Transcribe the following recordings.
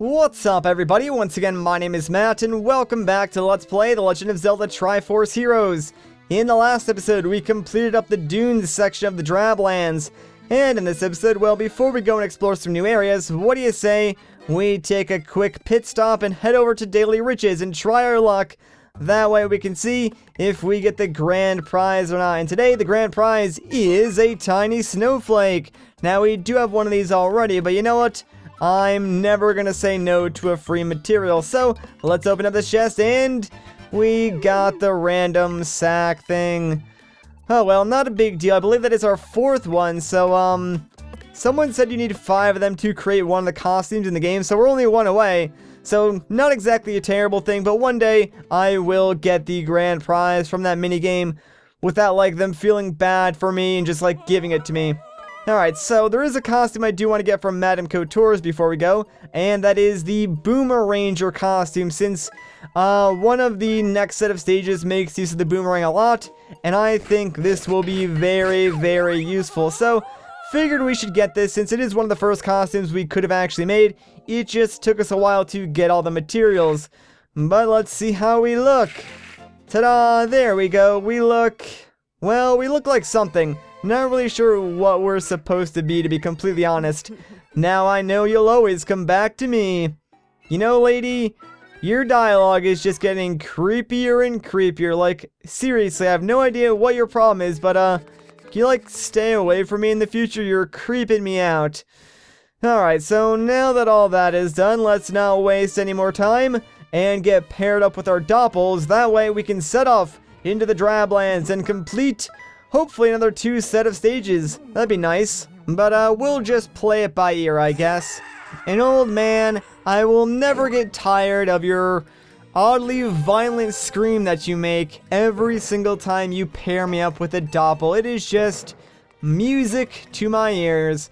What's up, everybody? Once again, my name is Matt, and welcome back to Let's Play The Legend of Zelda Triforce Heroes. In the last episode, we completed up the Dunes section of the Drablands, and in this episode, well, before we go and explore some new areas, what do you say we take a quick pit stop and head over to Daily Riches and try our luck? That way we can see if we get the grand prize or not. And today, the grand prize is a tiny snowflake. Now, we do have one of these already, but you know what? I'm never gonna say no to a free material, so let's open up this chest, and we got the random sack thing. Oh well, not a big deal. I believe that is our fourth one, so someone said you need 5 of them to create one of the costumes in the game, so we're only one away. So not exactly a terrible thing, but one day I will get the grand prize from that mini game without like them feeling bad for me and just like giving it to me. Alright, so there is a costume I do want to get from Madame Couture's before we go, and that is the Boomeranger costume, since one of the next set of stages makes use of the boomerang a lot, and I think this will be very, very useful. So, figured we should get this, since it is one of the first costumes we could have actually made. It just took us a while to get all the materials, but let's see how we look. Ta-da! There we go. We look like something. Not really sure what we're supposed to be completely honest. Now I know you'll always come back to me. You know, lady, your dialogue is just getting creepier and creepier. Like, seriously, I have no idea what your problem is, but, can you, like, stay away from me in the future? You're creeping me out. Alright, so now that all that is done, let's not waste any more time and get paired up with our doppels. That way we can set off into the Drablands and complete hopefully another 2 set of stages. That'd be nice. But we'll just play it by ear, I guess. And old man, I will never get tired of your oddly violent scream that you make every single time you pair me up with a doppel. It is just music to my ears.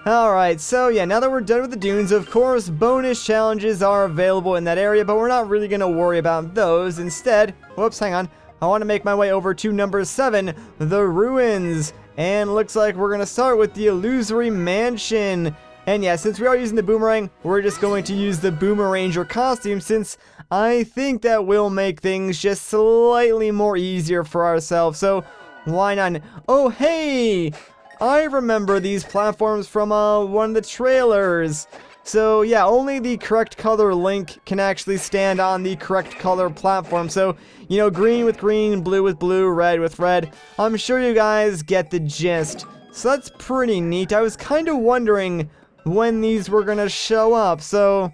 Alright, so yeah, now that we're done with the dunes, of course, bonus challenges are available in that area, but we're not really going to worry about those. Instead, whoops, hang on. I want to make my way over to number 7, the ruins. And looks like we're going to start with the Illusory Mansion. And yeah, since we are using the boomerang, we're just going to use the Boomeranger costume, since I think that will make things just slightly more easier for ourselves. So why not? Oh, hey! I remember these platforms from one of the trailers. So yeah, only the correct color Link can actually stand on the correct color platform. So, you know, green with green, blue with blue, red with red. I'm sure you guys get the gist. So that's pretty neat. I was kind of wondering when these were gonna show up. So,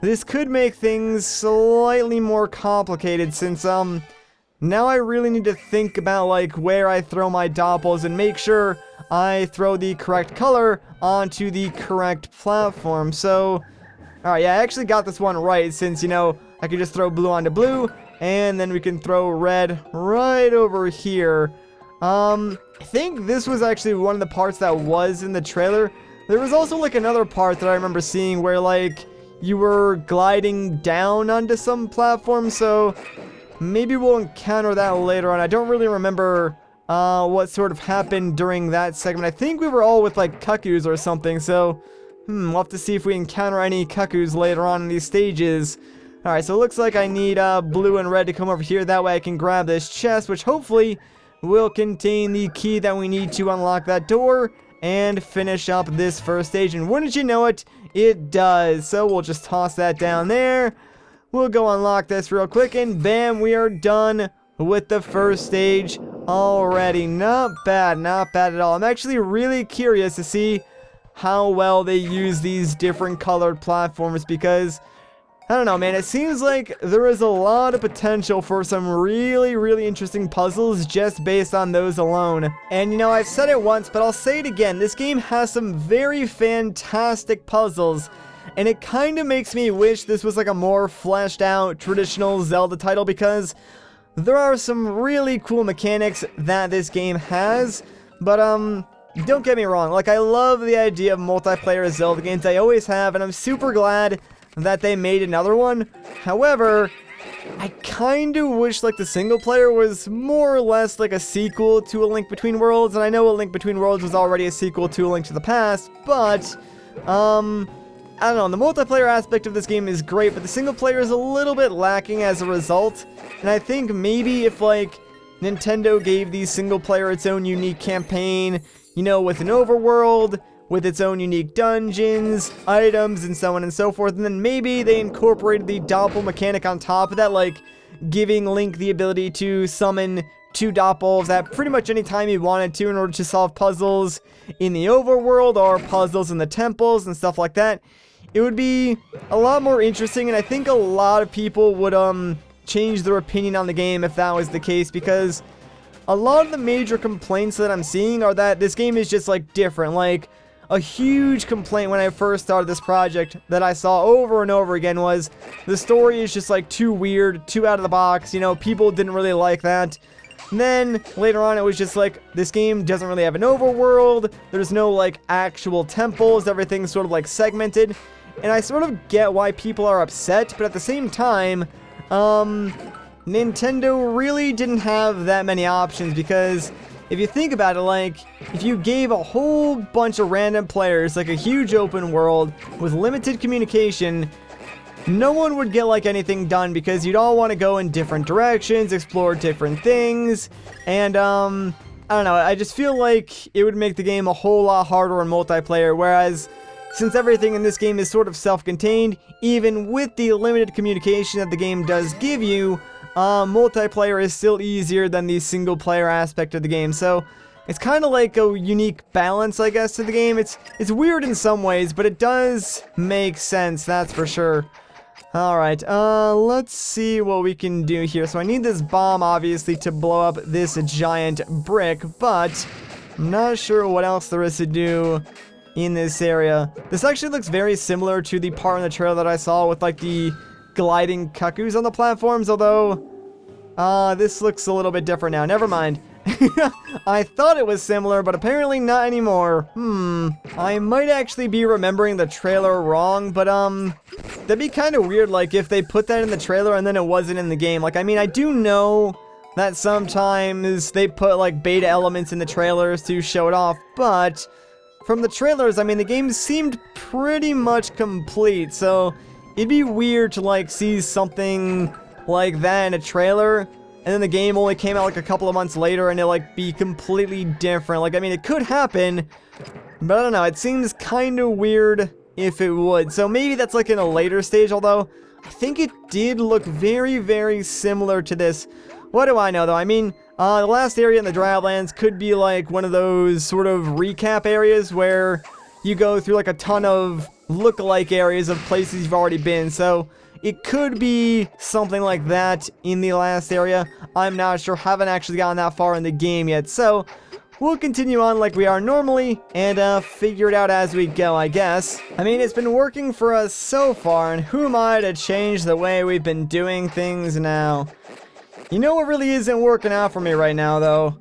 this could make things slightly more complicated, since, now I really need to think about, like, where I throw my doppels and make sure I throw the correct color onto the correct platform. So, alright, yeah, I actually got this one right, since, you know, I can just throw blue onto blue, and then we can throw red right over here. I think this was actually one of the parts that was in the trailer. There was also, like, another part that I remember seeing where, like, you were gliding down onto some platform, so maybe we'll encounter that later on. I don't really remember what sort of happened during that segment. I think we were all with, like, cuckoos or something, so we'll have to see if we encounter any cuckoos later on in these stages. Alright, so it looks like I need blue and red to come over here. That way I can grab this chest, which hopefully will contain the key that we need to unlock that door and finish up this first stage. And wouldn't you know it, it does. So we'll just toss that down there. We'll go unlock this real quick, and bam, we are done with the first stage already. Not bad at all. I'm actually really curious to see how well they use these different colored platforms, because I don't know, man, it seems like there is a lot of potential for some really, really interesting puzzles just based on those alone. And you know, I've said it once, but I'll say it again, this game has some very fantastic puzzles. And it kind of makes me wish this was like a more fleshed out traditional Zelda title, because there are some really cool mechanics that this game has. But don't get me wrong, like, I love the idea of multiplayer Zelda games, I always have, and I'm super glad that they made another one. However, I kind of wish, like, the single player was more or less like a sequel to A Link Between Worlds. And I know A Link Between Worlds was already a sequel to A Link to the Past, but I don't know, the multiplayer aspect of this game is great, but the single player is a little bit lacking as a result. And I think maybe if, like, Nintendo gave the single player its own unique campaign, you know, with an overworld, with its own unique dungeons, items, and so on and so forth, and then maybe they incorporated the doppel mechanic on top of that, like giving Link the ability to summon 2 doppels at pretty much any time he wanted to in order to solve puzzles in the overworld or puzzles in the temples and stuff like that. It would be a lot more interesting, and I think a lot of people would change their opinion on the game if that was the case, because a lot of the major complaints that I'm seeing are that this game is just like different. Like, a huge complaint when I first started this project that I saw over and over again was the story is just like too weird, too out of the box, you know, people didn't really like that. And then later on it was just like, this game doesn't really have an overworld, there's no like actual temples, everything's sort of like segmented. And I sort of get why people are upset, but at the same time, Nintendo really didn't have that many options, because if you think about it, like, if you gave a whole bunch of random players, like, a huge open world with limited communication, no one would get, like, anything done, because you'd all want to go in different directions, explore different things, and, I don't know, I just feel like it would make the game a whole lot harder in multiplayer, whereas since everything in this game is sort of self-contained, even with the limited communication that the game does give you, multiplayer is still easier than the single player aspect of the game. So it's kind of like a unique balance, I guess, to the game. It's weird in some ways, but it does make sense, that's for sure. Alright, let's see what we can do here. So I need this bomb, obviously, to blow up this giant brick, but I'm not sure what else there is to do in this area. This actually looks very similar to the part in the trailer that I saw with, like, the gliding cuckoos on the platforms, although this looks a little bit different now. Never mind. I thought it was similar, but apparently not anymore. I might actually be remembering the trailer wrong, but that'd be kind of weird, like, if they put that in the trailer and then it wasn't in the game. Like, I mean, I do know that sometimes they put, like, beta elements in the trailers to show it off, but from the trailers, I mean, the game seemed pretty much complete, so it'd be weird to, like, see something like that in a trailer, and then the game only came out, like, a couple of months later, and it, like, be completely different. Like, I mean, it could happen, but I don't know, it seems kind of weird if it would. So maybe that's, like, in a later stage, although I think it did look very, very similar to this. What do I know, though? I mean, the last area in the drablands could be, like, one of those sort of recap areas where you go through, like, a ton of look-alike areas of places you've already been, so it could be something like that in the last area. I'm not sure, haven't actually gotten that far in the game yet, so we'll continue on like we are normally and figure it out as we go, I guess. I mean, it's been working for us so far, and who am I to change the way we've been doing things now? You know what really isn't working out for me right now, though?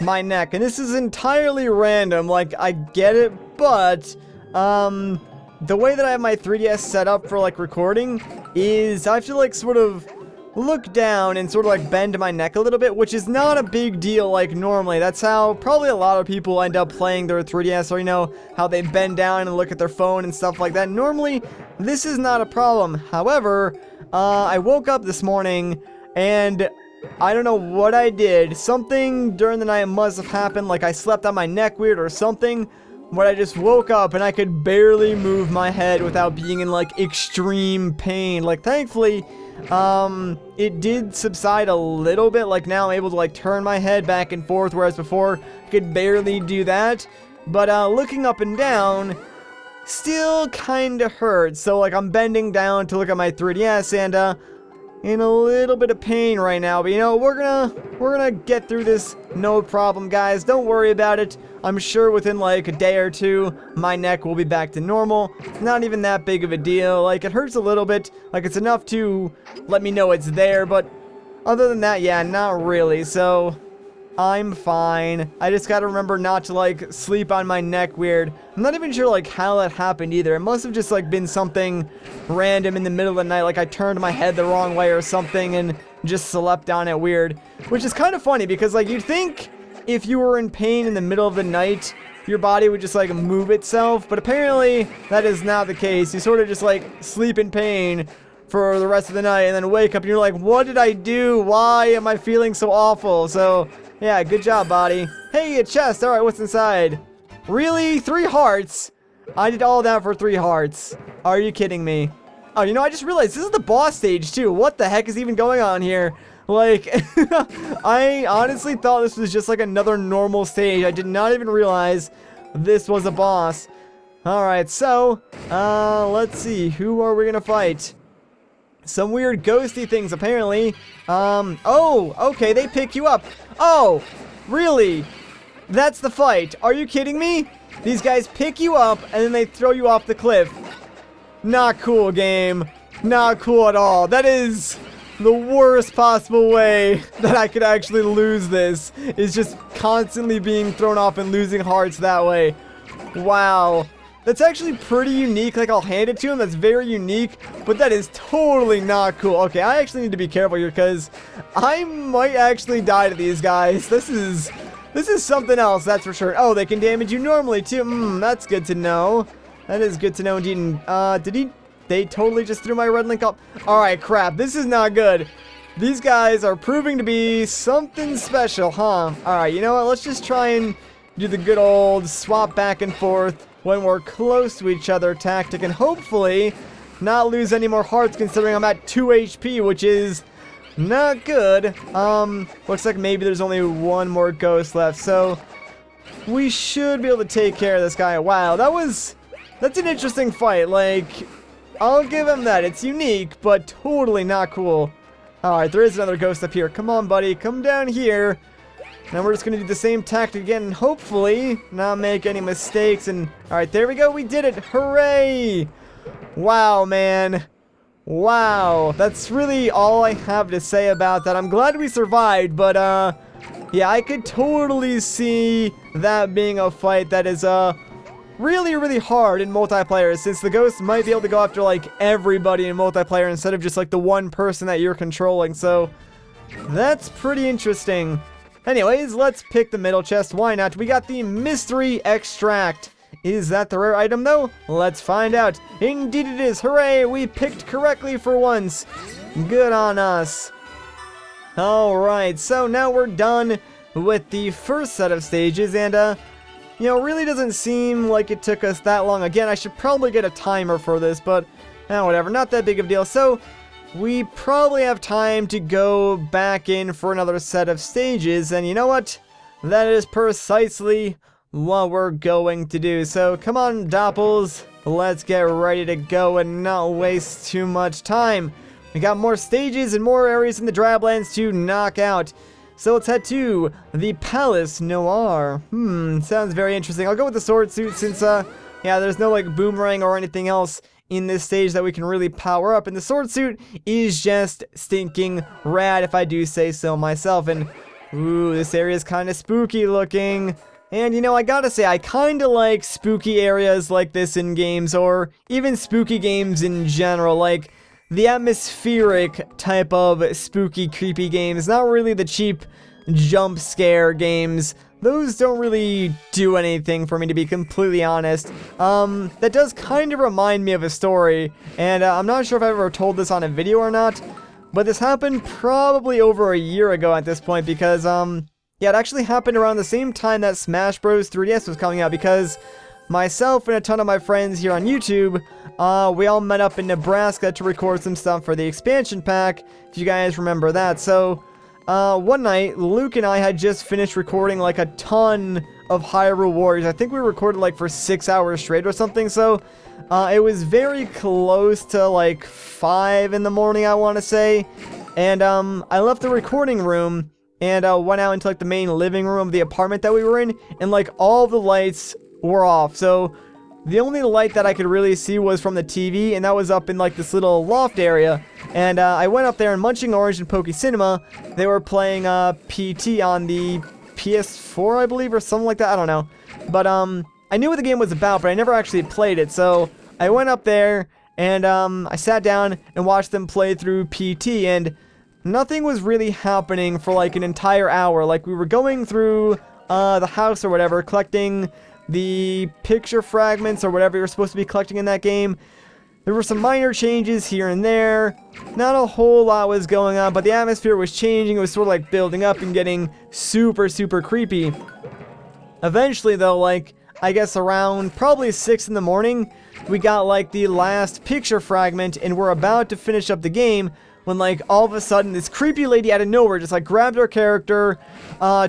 My neck, and this is entirely random, like, I get it, but the way that I have my 3DS set up for, like, recording is I have to, like, sort of look down and sort of, like, bend my neck a little bit, which is not a big deal, like, normally. That's how probably a lot of people end up playing their 3DS, or, you know, how they bend down and look at their phone and stuff like that. Normally, this is not a problem. However, I woke up this morning, and I don't know what I did. Something during the night must have happened, like I slept on my neck weird or something, but I just woke up and I could barely move my head without being in, like, extreme pain. Like, thankfully, it did subside a little bit. Like, now I'm able to, like, turn my head back and forth, whereas before I could barely do that. But looking up and down still kind of hurts. So, like, I'm bending down to look at my 3DS and in a little bit of pain right now, but you know, we're gonna get through this, no problem, guys. Don't worry about it. I'm sure within like a day or two, my neck will be back to normal. It's not even that big of a deal. Like, it hurts a little bit, like it's enough to let me know it's there, but other than that, yeah, not really. So I'm fine. I just gotta remember not to, like, sleep on my neck weird. I'm not even sure, like, how that happened either. It must have just, like, been something random in the middle of the night, like I turned my head the wrong way or something and just slept on it weird. Which is kind of funny because, like, you'd think if you were in pain in the middle of the night your body would just like move itself, but apparently that is not the case. You sort of just like sleep in pain for the rest of the night and then wake up and you're like, what did I do? Why am I feeling so awful? So yeah, good job, body. Hey, a chest. All right, what's inside? Really? 3 hearts? I did all that for 3 hearts. Are you kidding me? Oh, you know, I just realized this is the boss stage too. What the heck is even going on here? Like, I honestly thought this was just like another normal stage. I did not even realize this was a boss. Alright, so, let's see. Who are we gonna fight? Some weird ghosty things, apparently. Oh, okay, they pick you up. Oh, really? That's the fight. Are you kidding me? These guys pick you up, and then they throw you off the cliff. Not cool, game. Not cool at all. That is the worst possible way that I could actually lose this, is just constantly being thrown off and losing hearts that way. Wow. That's actually pretty unique. Like, I'll hand it to him. That's very unique, but that is totally not cool. Okay, I actually need to be careful here because I might actually die to these guys. This is something else, that's for sure. Oh, they can damage you normally too. That's good to know. That is good to know indeed. They totally just threw my red link up. Alright, crap. This is not good. These guys are proving to be something special, huh? Alright, you know what? Let's just try and do the good old swap back and forth when we're close to each other tactic, and hopefully not lose any more hearts considering I'm at 2 HP, which is not good. Looks like maybe there's only 1 more ghost left, so we should be able to take care of this guy. Wow, that's an interesting fight. Like, I'll give him that. It's unique, but totally not cool. Alright, there is another ghost up here. Come on, buddy. Come down here. Now we're just going to do the same tactic again and hopefully not make any mistakes. And alright, there we go. We did it. Hooray! Wow, man. Wow. That's really all I have to say about that. I'm glad we survived, but yeah, I could totally see that being a fight that is really hard in multiplayer, since the ghosts might be able to go after like everybody in multiplayer instead of just like the one person that you're controlling. So that's pretty interesting. Anyways, let's pick the middle chest. Why not? We got the mystery extract. Is that the rare item though? Let's find out. Indeed it is. Hooray, we picked correctly for once. Good on us. Alright, so now we're done with the first set of stages, and you know, it really doesn't seem like it took us that long. Again, I should probably get a timer for this, but whatever, not that big of a deal. So, we probably have time to go back in for another set of stages, and you know what? That is precisely what we're going to do. So, come on, Doppels, let's get ready to go and not waste too much time. We got more stages and more areas in the drablands to knock out. So let's head to the Palace Noir. Sounds very interesting. I'll go with the sword suit since, yeah, there's no, like, boomerang or anything else in this stage that we can really power up. And the sword suit is just stinking rad, if I do say so myself. And, ooh, this area is kind of spooky looking. And, you know, I gotta say, I kind of like spooky areas like this in games, or even spooky games in general. Like, the atmospheric type of spooky, creepy games, not really the cheap jump scare games. Those don't really do anything for me, to be completely honest. That does kind of remind me of a story, and I'm not sure if I've ever told this on a video or not, but this happened probably over a year ago at this point, because, yeah, it actually happened around the same time that Smash Bros. 3DS was coming out, because myself and a ton of my friends here on YouTube, we all met up in Nebraska to record some stuff for the expansion pack, if you guys remember that. So, one night, Luke and I had just finished recording like a ton of Hyrule Warriors. I think we recorded like for 6 hours straight or something, so it was very close to like 5 in the morning, I want to say. And I left the recording room and went out into like the main living room of the apartment that we were in, and like all the lights were off. So the only light that I could really see was from the TV, and that was up in like this little loft area. And I went up there, and Munching Orange and Poke Cinema, they were playing PT on the PS4, I believe, or something like that. I don't know. But I knew what the game was about, but I never actually played it. So I went up there and I sat down and watched them play through PT, and nothing was really happening for like an entire hour. Like, we were going through the house or whatever, collecting the picture fragments or whatever you're supposed to be collecting in that game. There were some minor changes here and there. Not a whole lot was going on, but the atmosphere was changing. It was sort of like building up and getting super, super creepy. Eventually, though, like, I guess around probably 6 in the morning, we got like the last picture fragment and we're about to finish up the game when like all of a sudden this creepy lady out of nowhere just like grabbed our character,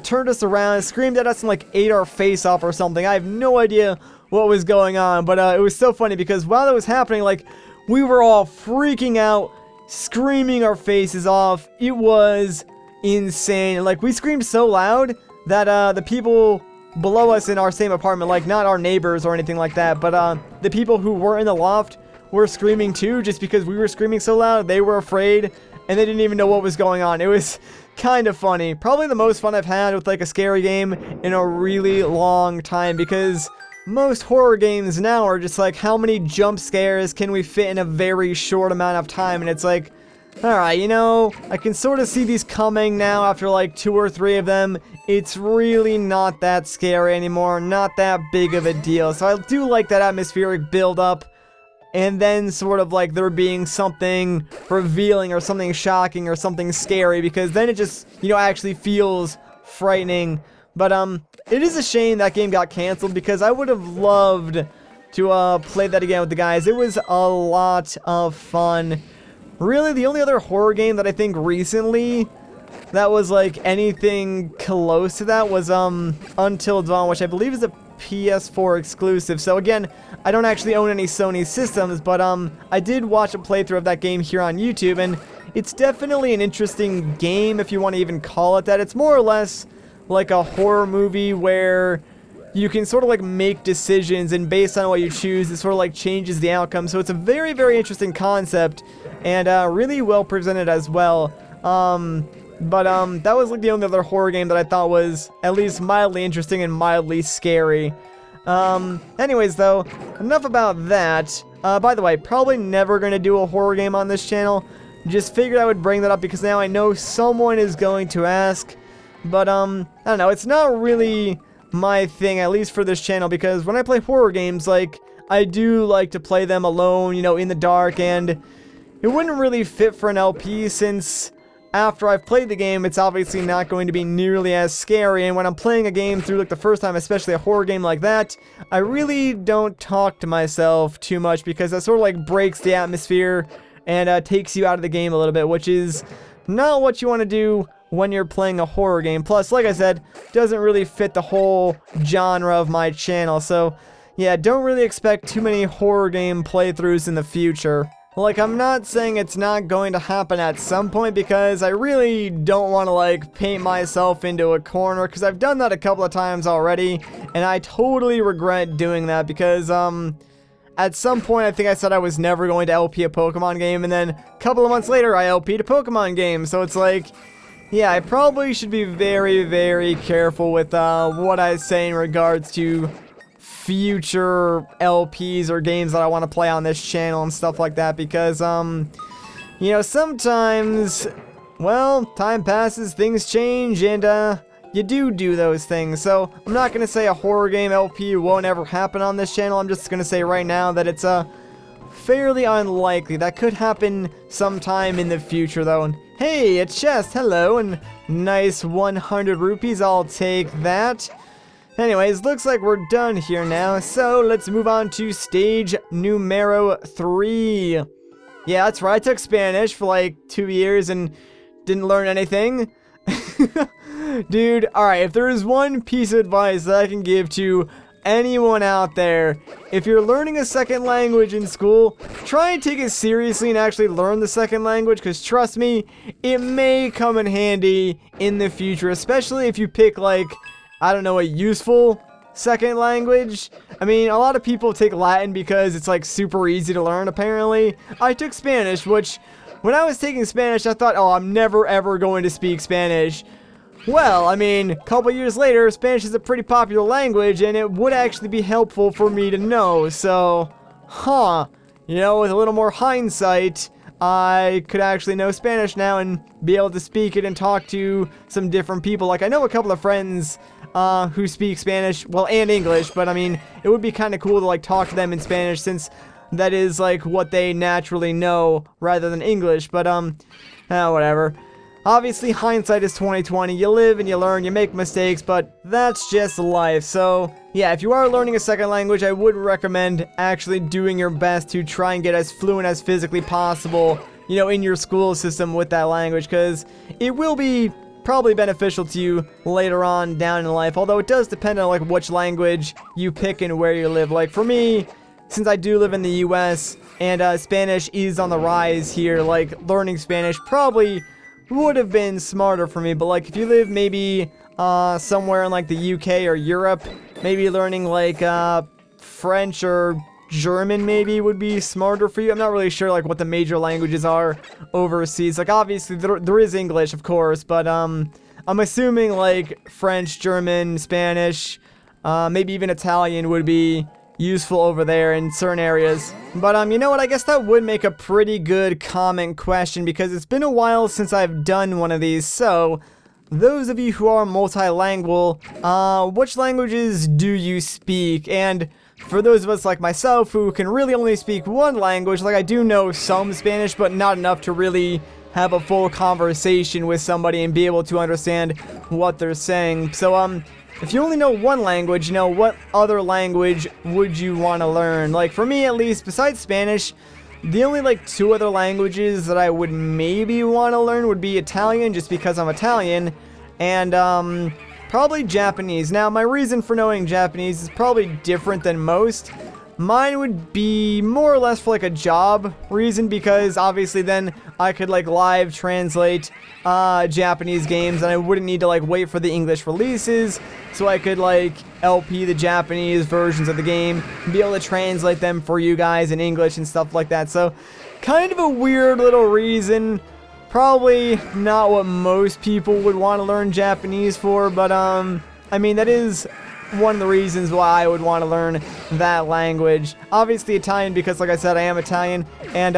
turned us around, screamed at us and like ate our face off or something. I have no idea what was going on, but it was so funny because while that was happening, like, we were all freaking out, screaming our faces off. It was insane. Like, we screamed so loud that the people below us in our same apartment, like, not our neighbors or anything like that, but the people who were in the loft were screaming too, just because we were screaming so loud. They were afraid and they didn't even know what was going on. It was kind of funny. Probably the most fun I've had with like a scary game in a really long time, because most horror games now are just like, how many jump scares can we fit in a very short amount of time? And it's like, alright, you know, I can sort of see these coming now after like 2 or 3 of them. It's really not that scary anymore, not that big of a deal. So I do like that atmospheric build up, and then sort of like there being something revealing or something shocking or something scary, because then it just, you know, actually feels frightening. But it is a shame that game got canceled, because I would have loved to play that again with the guys. It was a lot of fun. Really, the only other horror game that I think recently that was like anything close to that was Until Dawn, which I believe is a PS4 exclusive. So again, I don't actually own any Sony systems, but I did watch a playthrough of that game here on YouTube, and it's definitely an interesting game, if you want to even call it that. It's more or less like a horror movie where you can sort of like make decisions, and based on what you choose, it sort of like changes the outcome. So it's a very, very interesting concept, and really well presented as well. That was like the only other horror game that I thought was at least mildly interesting and mildly scary. Anyways though, enough about that. By the way, probably never gonna do a horror game on this channel. Just figured I would bring that up because now I know someone is going to ask. But, I don't know, it's not really my thing, at least for this channel, because when I play horror games, like, I do like to play them alone, you know, in the dark, and it wouldn't really fit for an LP, since after I've played the game, it's obviously not going to be nearly as scary, and when I'm playing a game through, like, the first time, especially a horror game like that, I really don't talk to myself too much, because that sort of, like, breaks the atmosphere and takes you out of the game a little bit, which is not what you want to do when you're playing a horror game. Plus, like I said, doesn't really fit the whole genre of my channel. So, yeah, don't really expect too many horror game playthroughs in the future. Like, I'm not saying it's not going to happen at some point, because I really don't want to, like, paint myself into a corner, because I've done that a couple of times already, and I totally regret doing that, because, at some point, I think I said I was never going to LP a Pokemon game, and then a couple of months later, I LP'd a Pokemon game. So it's like, yeah, I probably should be very, very careful with what I say in regards to future LPs or games that I want to play on this channel and stuff like that, because, you know, sometimes, well, time passes, things change, and, you do those things. So I'm not going to say a horror game LP won't ever happen on this channel. I'm just going to say right now that it's fairly unlikely. That could happen sometime in the future though. And hey, it's Chest, hello, and nice 100 rupees, I'll take that. Anyways, looks like we're done here now, so let's move on to stage numero 3. Yeah, that's right, I took Spanish for like 2 years and didn't learn anything. Dude, alright, if there is one piece of advice that I can give to anyone out there, if you're learning a second language in school, try and take it seriously and actually learn the second language, because trust me, it may come in handy in the future, especially if you pick, like, I don't know, a useful second language. I mean, a lot of people take Latin because it's, like, super easy to learn, apparently. I took Spanish, which, when I was taking Spanish, I thought, oh, I'm never ever going to speak Spanish. Well, I mean, a couple years later, Spanish is a pretty popular language, and it would actually be helpful for me to know, so, you know, with a little more hindsight, I could actually know Spanish now and be able to speak it and talk to some different people. Like, I know a couple of friends who speak Spanish, well, and English, but I mean, it would be kind of cool to like talk to them in Spanish since that is like what they naturally know rather than English, but whatever. Obviously, hindsight is 20/20. You live and you learn, you make mistakes, but that's just life. So, yeah, if you are learning a second language, I would recommend actually doing your best to try and get as fluent as physically possible, you know, in your school system with that language, because it will be probably beneficial to you later on down in life, although it does depend on, like, which language you pick and where you live. Like, for me, since I do live in the US, and Spanish is on the rise here, like, learning Spanish probably would have been smarter for me, but like if you live maybe somewhere in like the UK or Europe, maybe learning like French or German maybe would be smarter for you. I'm not really sure like what the major languages are overseas. Like obviously there is English, of course, but I'm assuming like French, German, Spanish, maybe even Italian would be useful over there in certain areas. But you know what, I guess that would make a pretty good comment question, because it's been a while since I've done one of these. So those of you who are multilingual, which languages do you speak? And for those of us like myself who can really only speak one language, like I do know some Spanish but not enough to really have a full conversation with somebody and be able to understand what they're saying. So if you only know one language, you know, what other language would you want to learn? Like, for me at least, besides Spanish, the only, like, 2 other languages that I would maybe want to learn would be Italian, just because I'm Italian, and, probably Japanese. Now, my reason for knowing Japanese is probably different than most. Mine would be more or less for, like, a job reason, because obviously then I could, like, live translate Japanese games, and I wouldn't need to, like, wait for the English releases, so I could, like, LP the Japanese versions of the game, and be able to translate them for you guys in English and stuff like that. So, kind of a weird little reason. Probably not what most people would want to learn Japanese for, but, I mean, that is one of the reasons why I would want to learn that language. Obviously Italian, because like I said, I am Italian, and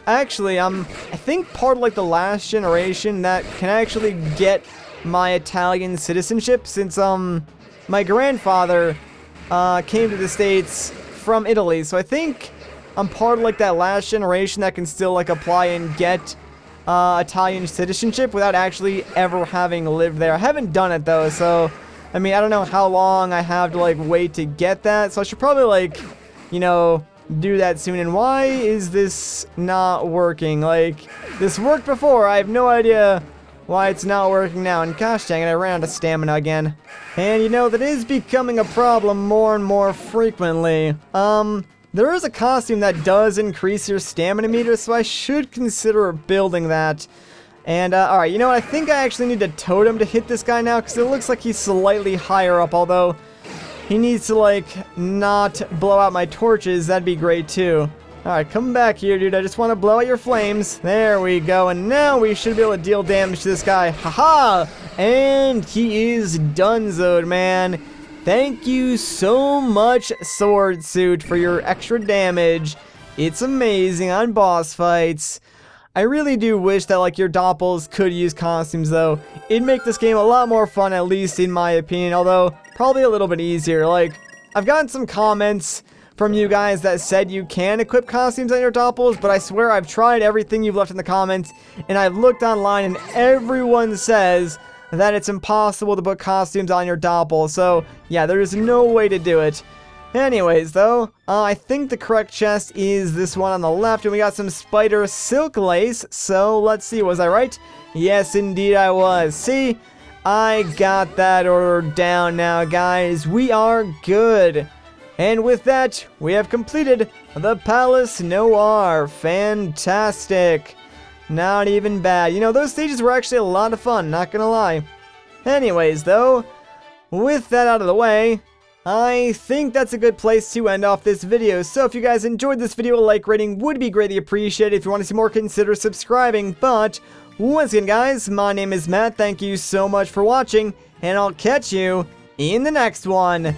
actually I think part of like the last generation that can actually get my Italian citizenship, since my grandfather came to the States from Italy, so I think I'm part of like that last generation that can still like apply and get Italian citizenship without actually ever having lived there. I haven't done it though, so I mean, I don't know how long I have to, like, wait to get that, so I should probably, like, you know, do that soon. And why is this not working? Like, this worked before. I have no idea why it's not working now. And gosh dang it, I ran out of stamina again. And, you know, that is becoming a problem more and more frequently. There is a costume that does increase your stamina meter, so I should consider building that. And, alright, you know what, I think I actually need a totem to hit this guy now, because it looks like he's slightly higher up, although he needs to, like, not blow out my torches. That'd be great, too. Alright, come back here, dude. I just want to blow out your flames. There we go, and now we should be able to deal damage to this guy. Haha! And he is donezoed, man. Thank you so much, Sword Suit, for your extra damage. It's amazing on boss fights. I really do wish that, like, your doppels could use costumes, though. It'd make this game a lot more fun, at least in my opinion, although probably a little bit easier. Like, I've gotten some comments from you guys that said you can equip costumes on your doppels, but I swear I've tried everything you've left in the comments, and I've looked online, and everyone says that it's impossible to put costumes on your doppel. So, yeah, there's no way to do it. Anyways, though, I think the correct chest is this one on the left, and we got some spider silk lace, so let's see, was I right? Yes, indeed I was. See, I got that ordered down now, guys. We are good. And with that, we have completed the Palace Noir. Fantastic. Not even bad. You know, those stages were actually a lot of fun, not gonna lie. Anyways, though, with that out of the way, I think that's a good place to end off this video. So if you guys enjoyed this video, a like rating would be greatly appreciated. If you want to see more, consider subscribing. But once again, guys, my name is Matt. Thank you so much for watching, and I'll catch you in the next one.